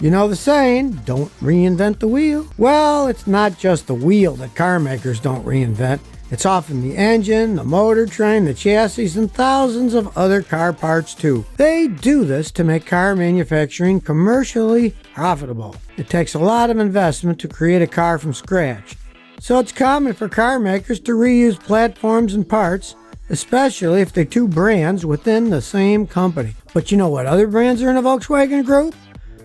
You know the saying, don't reinvent the wheel? Well, it's not just the wheel that car makers don't reinvent. It's often the engine, the motor train, the chassis, and thousands of other car parts too. They do this to make car manufacturing commercially profitable. It takes a lot of investment to create a car from scratch. So it's common for car makers to reuse platforms and parts, especially if they're two brands within the same company. But you know what other brands are in the Volkswagen Group?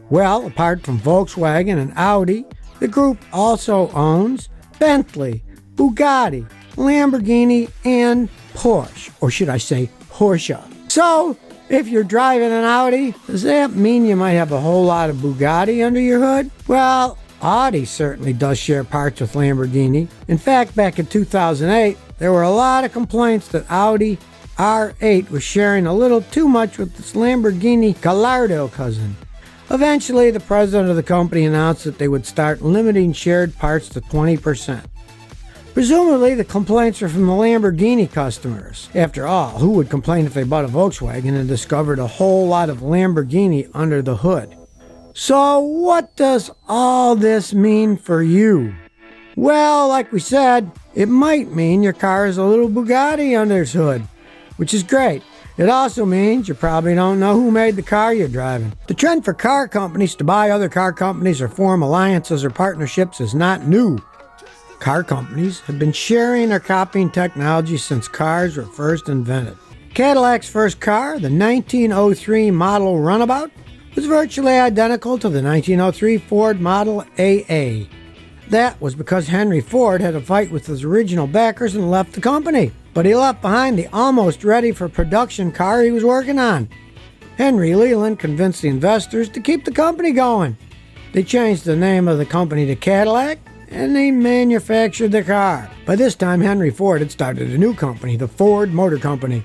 Well, apart from Volkswagen and Audi, the group also owns Bentley, Bugatti, Lamborghini, and Porsche. Or should I say Porsche? So, if you're driving an Audi, does that mean you might have a whole lot of Bugatti under your hood? Well, Audi certainly does share parts with Lamborghini. In fact, back in 2008, there were a lot of complaints that Audi R8 was sharing a little too much with its Lamborghini Gallardo cousin. Eventually, the president of the company announced that they would start limiting shared parts to 20%. Presumably, the complaints were from the Lamborghini customers. After all, who would complain if they bought a Volkswagen and discovered a whole lot of Lamborghini under the hood? So, what does all this mean for you? Well, like we said, it might mean your car is a little Bugatti under its hood, which is great. It also means you probably don't know who made the car you're driving. The trend for car companies to buy other car companies or form alliances or partnerships is not new. Car companies have been sharing or copying technology since cars were first invented. Cadillac's first car, the 1903 Model Runabout, was virtually identical to the 1903 Ford Model AA. That was because Henry Ford had a fight with his original backers and left the company. But he left behind the almost ready for production car he was working on. Henry Leland convinced the investors to keep the company going. They changed the name of the company to Cadillac, and they manufactured the car. By this time, Henry Ford had started a new company, the Ford Motor Company.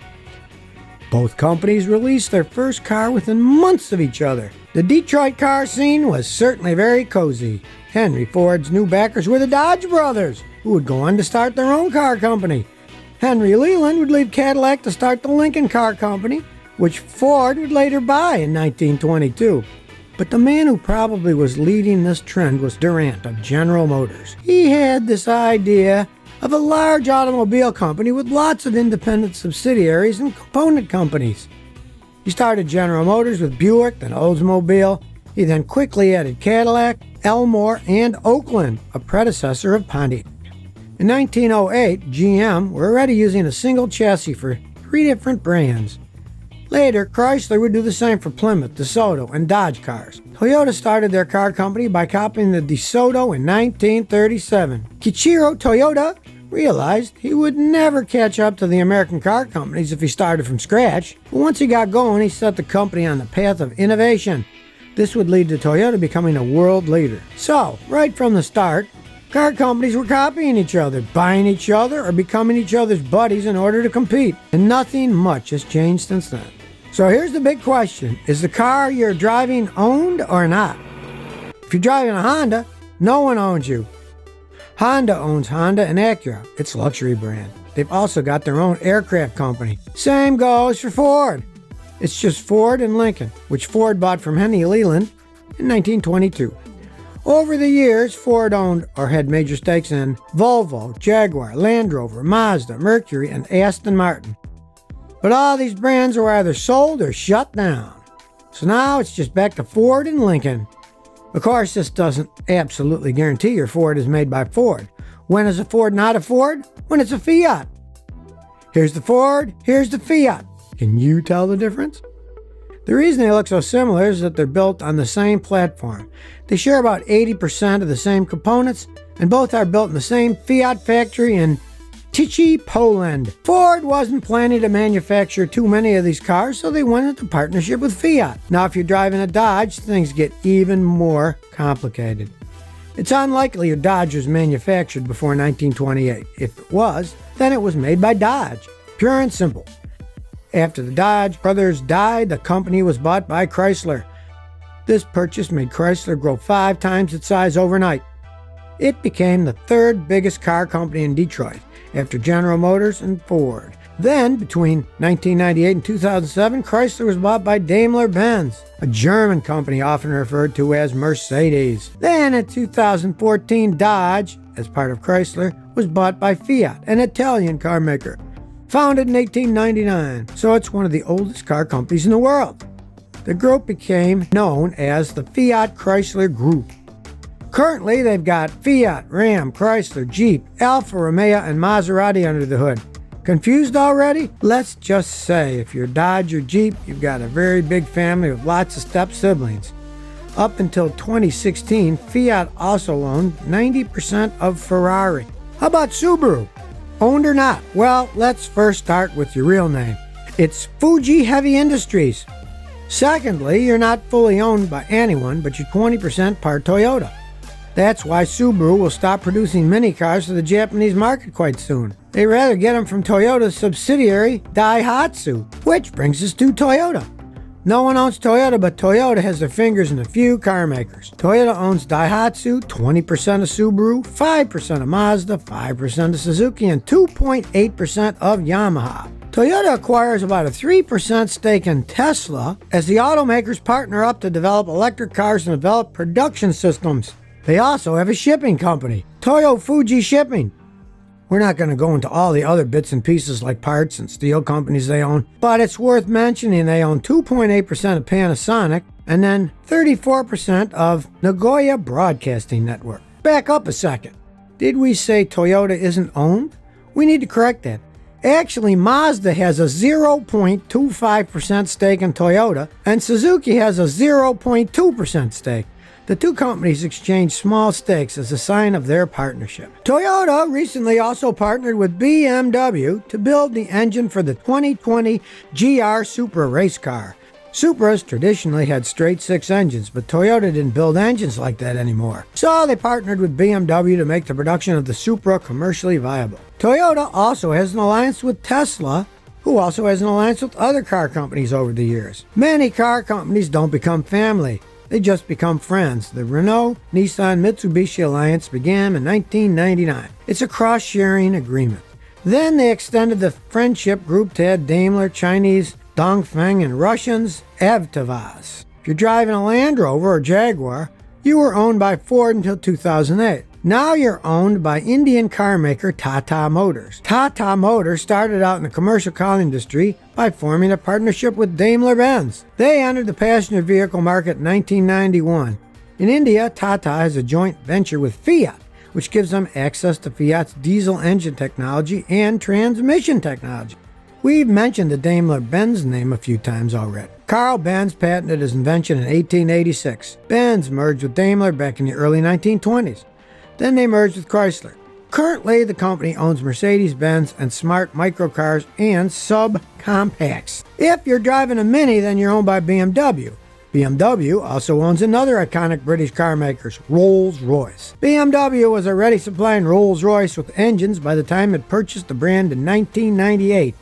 Both companies released their first car within months of each other. The Detroit car scene was certainly very cozy. Henry Ford's new backers were the Dodge brothers, who would go on to start their own car company. Henry Leland would leave Cadillac to start the Lincoln Car Company, which Ford would later buy in 1922. But the man who probably was leading this trend was Durant of General Motors. He had this idea of a large automobile company with lots of independent subsidiaries and component companies. He started General Motors with Buick, then Oldsmobile. He then quickly added Cadillac, Elmore, and Oakland, a predecessor of Pontiac. In 1908, GM were already using a single chassis for 3 different brands. Later, Chrysler would do the same for Plymouth, DeSoto, and Dodge cars. Toyota started their car company by copying the DeSoto in 1937. Kiichiro Toyota realized he would never catch up to the American car companies if he started from scratch. But once he got going, he set the company on the path of innovation. This would lead to Toyota becoming a world leader. So, right from the start, car companies were copying each other, buying each other, or becoming each other's buddies in order to compete. And nothing much has changed since then. So here's the big question. Is the car you're driving owned or not? If you're driving a Honda, no one owns you. Honda owns Honda and Acura, its luxury brand. They've also got their own aircraft company. Same goes for Ford. It's just Ford and Lincoln, which Ford bought from Henry Leland in 1922. Over the years, Ford owned or had major stakes in Volvo, Jaguar, Land Rover, Mazda, Mercury, and Aston Martin. But all these brands were either sold or shut down. So now it's just back to Ford and Lincoln. Of course, this doesn't absolutely guarantee your Ford is made by Ford. When is a Ford not a Ford? When it's a Fiat. Here's the Ford, here's the Fiat. Can you tell the difference? The reason they look so similar is that they're built on the same platform. They share about 80% of the same components, and both are built in the same Fiat factory in Tychy, Poland. Ford wasn't planning to manufacture too many of these cars, so they went into partnership with Fiat. Now, if you're driving a Dodge, things get even more complicated. It's unlikely your Dodge was manufactured before 1928. If it was, then it was made by Dodge. Pure and simple. After the Dodge brothers died, the company was bought by Chrysler. This purchase made Chrysler grow 5 times its size overnight. It became the 3rd biggest car company in Detroit, after General Motors and Ford. Then, between 1998 and 2007, Chrysler was bought by Daimler-Benz, a German company often referred to as Mercedes. Then, in 2014, Dodge, as part of Chrysler, was bought by Fiat, an Italian car maker, founded in 1899, so it's one of the oldest car companies in the world. The group became known as the Fiat Chrysler Group. Currently, they've got Fiat, Ram, Chrysler, Jeep, Alfa Romeo, and Maserati under the hood. Confused already? Let's just say if you're Dodge or Jeep, you've got a very big family with lots of step-siblings. Up until 2016, Fiat also owned 90% of Ferrari. How about Subaru? Owned or not? Well, let's first start with your real name. It's Fuji Heavy Industries. Secondly, you're not fully owned by anyone, but you're 20% part Toyota. That's why Subaru will stop producing mini cars for the Japanese market quite soon. They'd rather get them from Toyota's subsidiary, Daihatsu, which brings us to Toyota. No one owns Toyota, but Toyota has their fingers in a few car makers. Toyota owns Daihatsu, 20% of Subaru, 5% of Mazda, 5% of Suzuki, and 2.8% of Yamaha. Toyota acquires about a 3% stake in Tesla as the automakers partner up to develop electric cars and develop production systems. They also have a shipping company, Toyo Fuji Shipping. We're not going to go into all the other bits and pieces like parts and steel companies they own, but it's worth mentioning they own 2.8% of Panasonic and then 34% of Nagoya Broadcasting Network. Back up a second. Did we say Toyota isn't owned? We need to correct that. Actually, Mazda has a 0.25% stake in Toyota, and Suzuki has a 0.2% stake. The two companies exchanged small stakes as a sign of their partnership. Toyota recently also partnered with BMW to build the engine for the 2020 GR Supra race car. Supras traditionally had straight six engines, but Toyota didn't build engines like that anymore. So they partnered with BMW to make the production of the Supra commercially viable. Toyota also has an alliance with Tesla, who also has an alliance with other car companies over the years. Many car companies don't become family. They just become friends. The Renault-Nissan-Mitsubishi alliance began in 1999. It's a cross-sharing agreement. Then they extended the friendship group to add Daimler, Chinese Dongfeng, and Russians Avtovaz. If you're driving a Land Rover or Jaguar, you were owned by Ford until 2008. Now you're owned by Indian car maker Tata Motors. Tata Motors started out in the commercial car industry by forming a partnership with Daimler-Benz. They entered the passenger vehicle market in 1991. In India, Tata has a joint venture with Fiat, which gives them access to Fiat's diesel engine technology and transmission technology. We've mentioned the Daimler-Benz name a few times already. Carl Benz patented his invention in 1886. Benz merged with Daimler back in the early 1920s. Then they merged with Chrysler. Currently, the company owns Mercedes-Benz and smart microcars and subcompacts. If you're driving a Mini, then you're owned by BMW. BMW also owns another iconic British car maker, Rolls-Royce. BMW was already supplying Rolls-Royce with engines by the time it purchased the brand in 1998,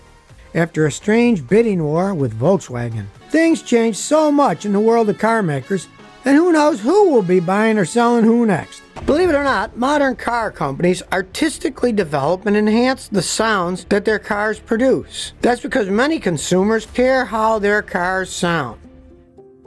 after a strange bidding war with Volkswagen. Things changed so much in the world of car makers, and who knows who will be buying or selling who next. Believe it or not, modern car companies artistically develop and enhance the sounds that their cars produce. That's because many consumers care how their cars sound.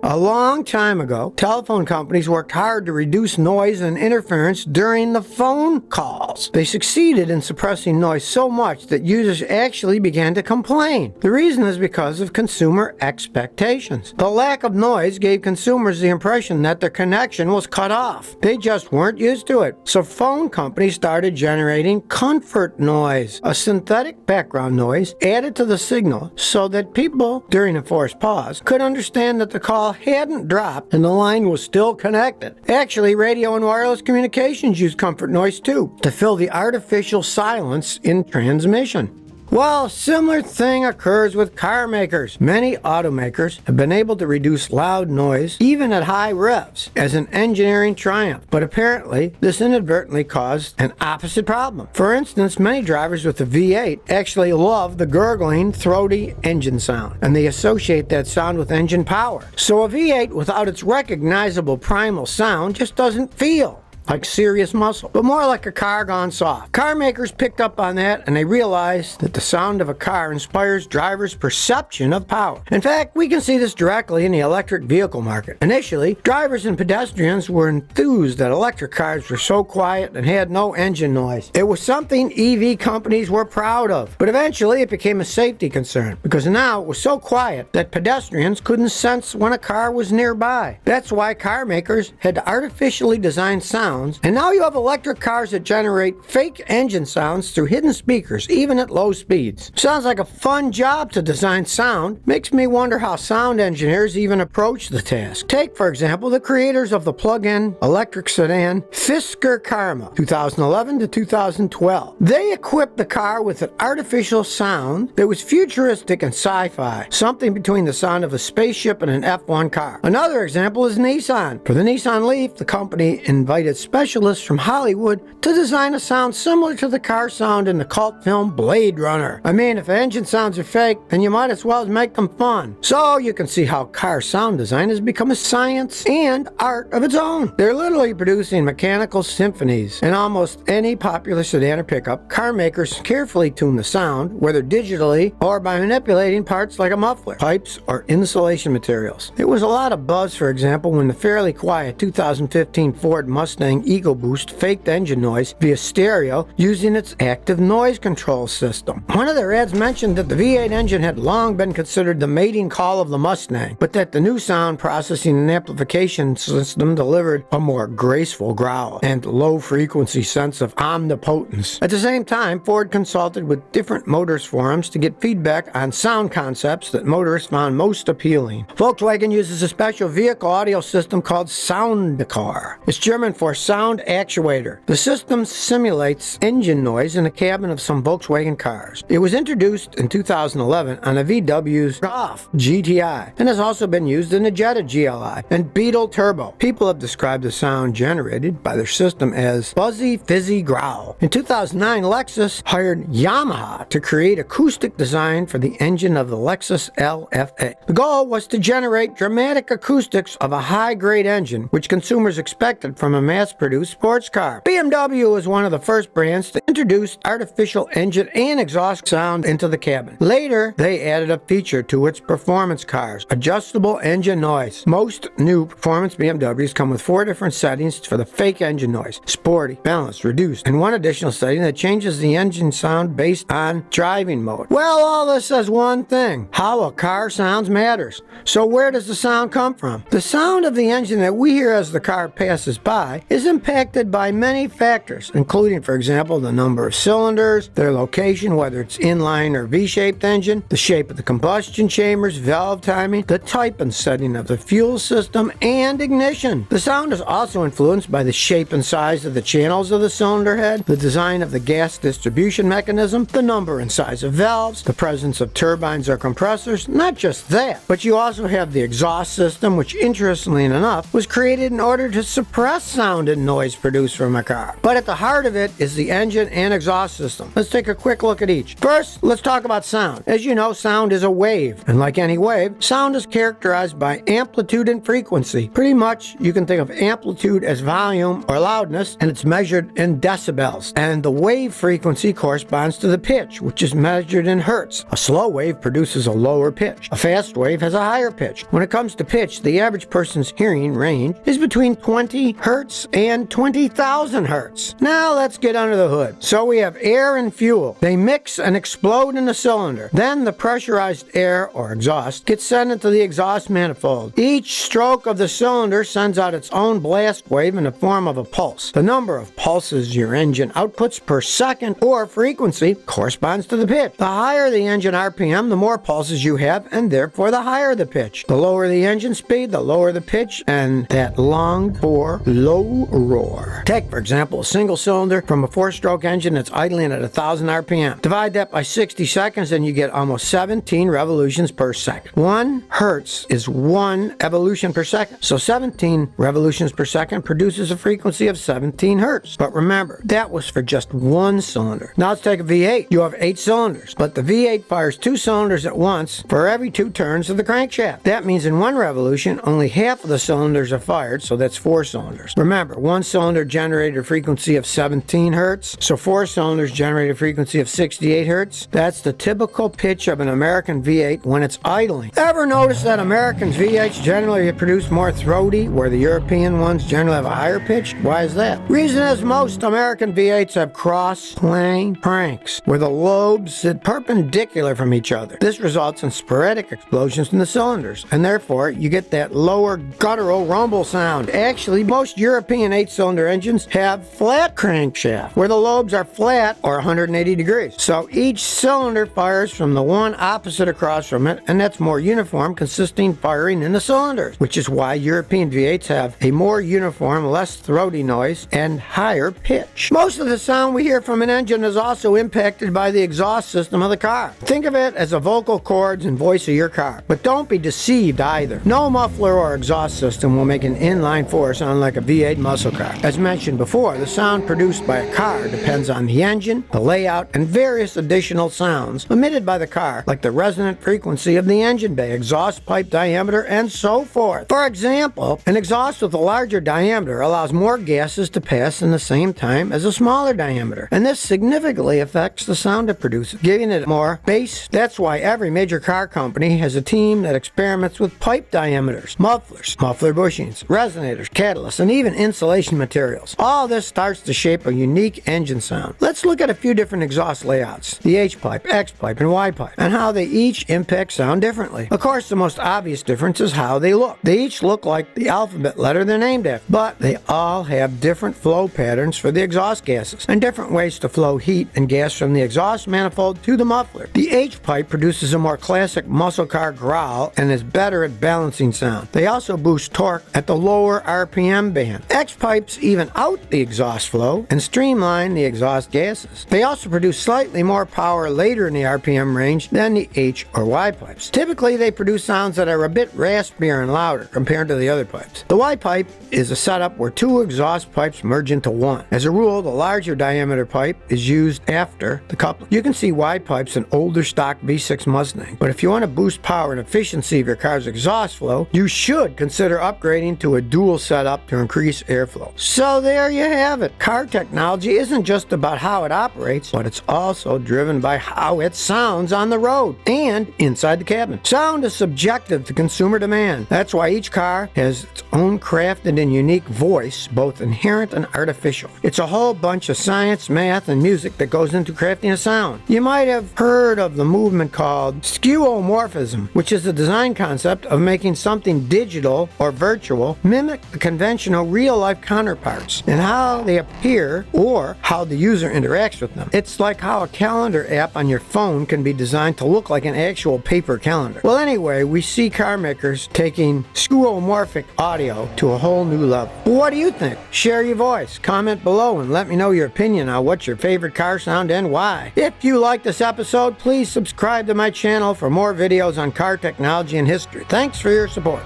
A long time ago, telephone companies worked hard to reduce noise and interference during the phone calls. They succeeded in suppressing noise so much that users actually began to complain. The reason is because of consumer expectations. The lack of noise gave consumers the impression that their connection was cut off. They just weren't used to it. So phone companies started generating comfort noise, a synthetic background noise added to the signal so that people, during a forced pause, could understand that the call hadn't dropped and the line was still connected. Actually, radio and wireless communications use comfort noise too, to fill the artificial silence in transmission. Well, a similar thing occurs with car makers. Many automakers have been able to reduce loud noise, even at high revs, as an engineering triumph. But apparently, this inadvertently caused an opposite problem. For instance, many drivers with a V8 actually love the gurgling, throaty engine sound, and they associate that sound with engine power. So a V8 without its recognizable primal sound just doesn't feel like serious muscle, but more like a car gone soft. Car makers picked up on that, and they realized that the sound of a car inspires drivers' perception of power. In fact, we can see this directly in the electric vehicle market. Initially, drivers and pedestrians were enthused that electric cars were so quiet and had no engine noise. It was something EV companies were proud of, but eventually it became a safety concern because now it was so quiet that pedestrians couldn't sense when a car was nearby. That's why car makers had to artificially design sounds, and now you have electric cars that generate fake engine sounds through hidden speakers, even at low speeds. Sounds like a fun job to design sound. Makes me wonder how sound engineers even approach the task. Take, for example, the creators of the plug-in electric sedan Fisker Karma, 2011 to 2012. They equipped the car with an artificial sound that was futuristic and sci-fi, something between the sound of a spaceship and an F1 car. Another example is Nissan. For the Nissan Leaf, the company invited specialists from Hollywood to design a sound similar to the car sound in the cult film Blade Runner. I mean, if engine sounds are fake, then you might as well make them fun. So you can see how car sound design has become a science and art of its own. They're literally producing mechanical symphonies. In almost any popular sedan or pickup, car makers carefully tune the sound, whether digitally or by manipulating parts like a muffler, pipes, or insulation materials. There was a lot of buzz, for example, when the fairly quiet 2015 Ford Mustang EcoBoost faked engine noise via stereo using its active noise control system. One of their ads mentioned that the V8 engine had long been considered the mating call of the Mustang, but that the new sound processing and amplification system delivered a more graceful growl and low-frequency sense of omnipotence. At the same time, Ford consulted with different motors forums to get feedback on sound concepts that motorists found most appealing. Volkswagen uses a special vehicle audio system called Soundcar. It's German for sound actuator. The system simulates engine noise in the cabin of some Volkswagen cars. It was introduced in 2011 on a VW's Golf GTI and has also been used in the Jetta GLI and Beetle Turbo. People have described the sound generated by their system as fuzzy, fizzy growl. In 2009, Lexus hired Yamaha to create acoustic design for the engine of the Lexus LFA. The goal was to generate dramatic acoustics of a high-grade engine, which consumers expected from a mass-produced sports car. BMW was one of the first brands to introduce artificial engine and exhaust sound into the cabin. Later, they added a feature to its performance cars, adjustable engine noise. Most new performance BMWs come with 4 different settings for the fake engine noise: sporty, balanced, reduced, and one additional setting that changes the engine sound based on driving mode. Well, all this says one thing: how a car sounds matters. So where does the sound come from? The sound of the engine that we hear as the car passes by is impacted by many factors, including, for example, the number of cylinders, their location, whether it's inline or V-shaped engine, the shape of the combustion chambers, valve timing, the type and setting of the fuel system, and ignition. The sound is also influenced by the shape and size of the channels of the cylinder head, the design of the gas distribution mechanism, the number and size of valves, the presence of turbines or compressors. Not just that, but you also have the exhaust system, which interestingly enough was created in order to suppress sound and noise produced from a car. But at the heart of it is the engine and exhaust system. Let's take a quick look at each. First, let's talk about sound. As you know, sound is a wave, and like any wave, sound is characterized by amplitude and frequency. Pretty much, you can think of amplitude as volume or loudness, and it's measured in decibels. And the wave frequency corresponds to the pitch, which is measured in hertz. A slow wave produces a lower pitch. A fast wave has a higher pitch. When it comes to pitch, the average person's hearing range is between 20 hertz and 20,000 hertz. Now let's get under the hood. So we have air and fuel. They mix and explode in the cylinder. Then the pressurized air, or exhaust, gets sent into the exhaust manifold. Each stroke of the cylinder sends out its own blast wave in the form of a pulse. The number of pulses your engine outputs per second, or frequency, corresponds to the pitch. The higher the engine RPM, the more pulses you have, and therefore the higher the pitch. The lower the engine speed, the lower the pitch, and that longed for low roar. Take, for example, a single cylinder from a 4-stroke engine that's idling at 1,000 RPM. Divide that by 60 seconds and you get almost 17 revolutions per second. 1 hertz is 1 evolution per second. So 17 revolutions per second produces a frequency of 17 hertz. But remember, that was for just one cylinder. Now let's take a V8. You have 8 cylinders, but the V8 fires 2 cylinders at once for every 2 turns of the crankshaft. That means in 1 revolution, only half of the cylinders are fired, so that's 4 cylinders. Remember, 1 cylinder generated a frequency of 17 hertz, so 4 cylinders generate a frequency of 68 hertz. That's the typical pitch of an American V8 when it's idling. Ever notice that American V8s generally produce more throaty, where the European ones generally have a higher pitch? Why is that? Reason is most American V8s have cross-plane cranks, where the lobes sit perpendicular from each other. This results in sporadic explosions in the cylinders, and therefore you get that lower guttural rumble sound. Actually, most European 8-cylinder engines have flat crankshaft, where the lobes are flat or 180 degrees. So each cylinder fires from the one opposite across from it, and that's more uniform, consisting firing in the cylinders, which is why European V8s have a more uniform, less throaty noise and higher pitch. Most of the sound we hear from an engine is also impacted by the exhaust system of the car. Think of it as the vocal cords and voice of your car. But don't be deceived either. No muffler or exhaust system will make an inline 4 sound like a V8 muscle car. As mentioned before, the sound produced by a car depends on the engine, the layout, and various additional sounds emitted by the car, like the resonant frequency of the engine bay, exhaust pipe diameter, and so forth. For example, an exhaust with a larger diameter allows more gases to pass in the same time as a smaller diameter, and this significantly affects the sound it produces, giving it more bass. That's why every major car company has a team that experiments with pipe diameters, mufflers, muffler bushings, resonators, catalysts, and even insulation materials. All this starts to shape a unique engine sound. Let's look at a few different exhaust layouts, the H-pipe, X-pipe, and Y-pipe, and how they each impact sound differently. Of course, the most obvious difference is how they look. They each look like the alphabet letter they're named after, but they all have different flow patterns for the exhaust gases, and different ways to flow heat and gas from the exhaust manifold to the muffler. The H-pipe produces a more classic muscle car growl and is better at balancing sound. They also boost torque at the lower RPM band. X-pipes even out the exhaust flow and streamline the exhaust gases. They also produce slightly more power later in the RPM range than the H or Y pipes. Typically, they produce sounds that are a bit raspier and louder compared to the other pipes. The Y pipe is a setup where 2 exhaust pipes merge into one. As a rule, the larger diameter pipe is used after the coupling. You can see Y pipes in older stock V6 Mustang, but if you want to boost power and efficiency of your car's exhaust flow, you should consider upgrading to a dual setup to increase airflow. So there you have it. Car technology isn't just about how it operates, but it's also driven by how it sounds on the road and inside the cabin. Sound is subjective to consumer demand. That's why each car has its own crafted and unique voice, both inherent and artificial. It's a whole bunch of science, math, and music that goes into crafting a sound. You might have heard of the movement called skeuomorphism, which is the design concept of making something digital or virtual mimic the conventional real-life counterparts and how they appear or how the user interacts with them. It's like how a calendar app on your phone can be designed to look like an actual paper calendar. Well, anyway, we see car makers taking skeuomorphic audio to a whole new level. What do you think? Share your voice. Comment below and let me know your opinion on what's your favorite car sound and why. If you like this episode, please subscribe to my channel for more videos on car technology and history. Thanks for your support.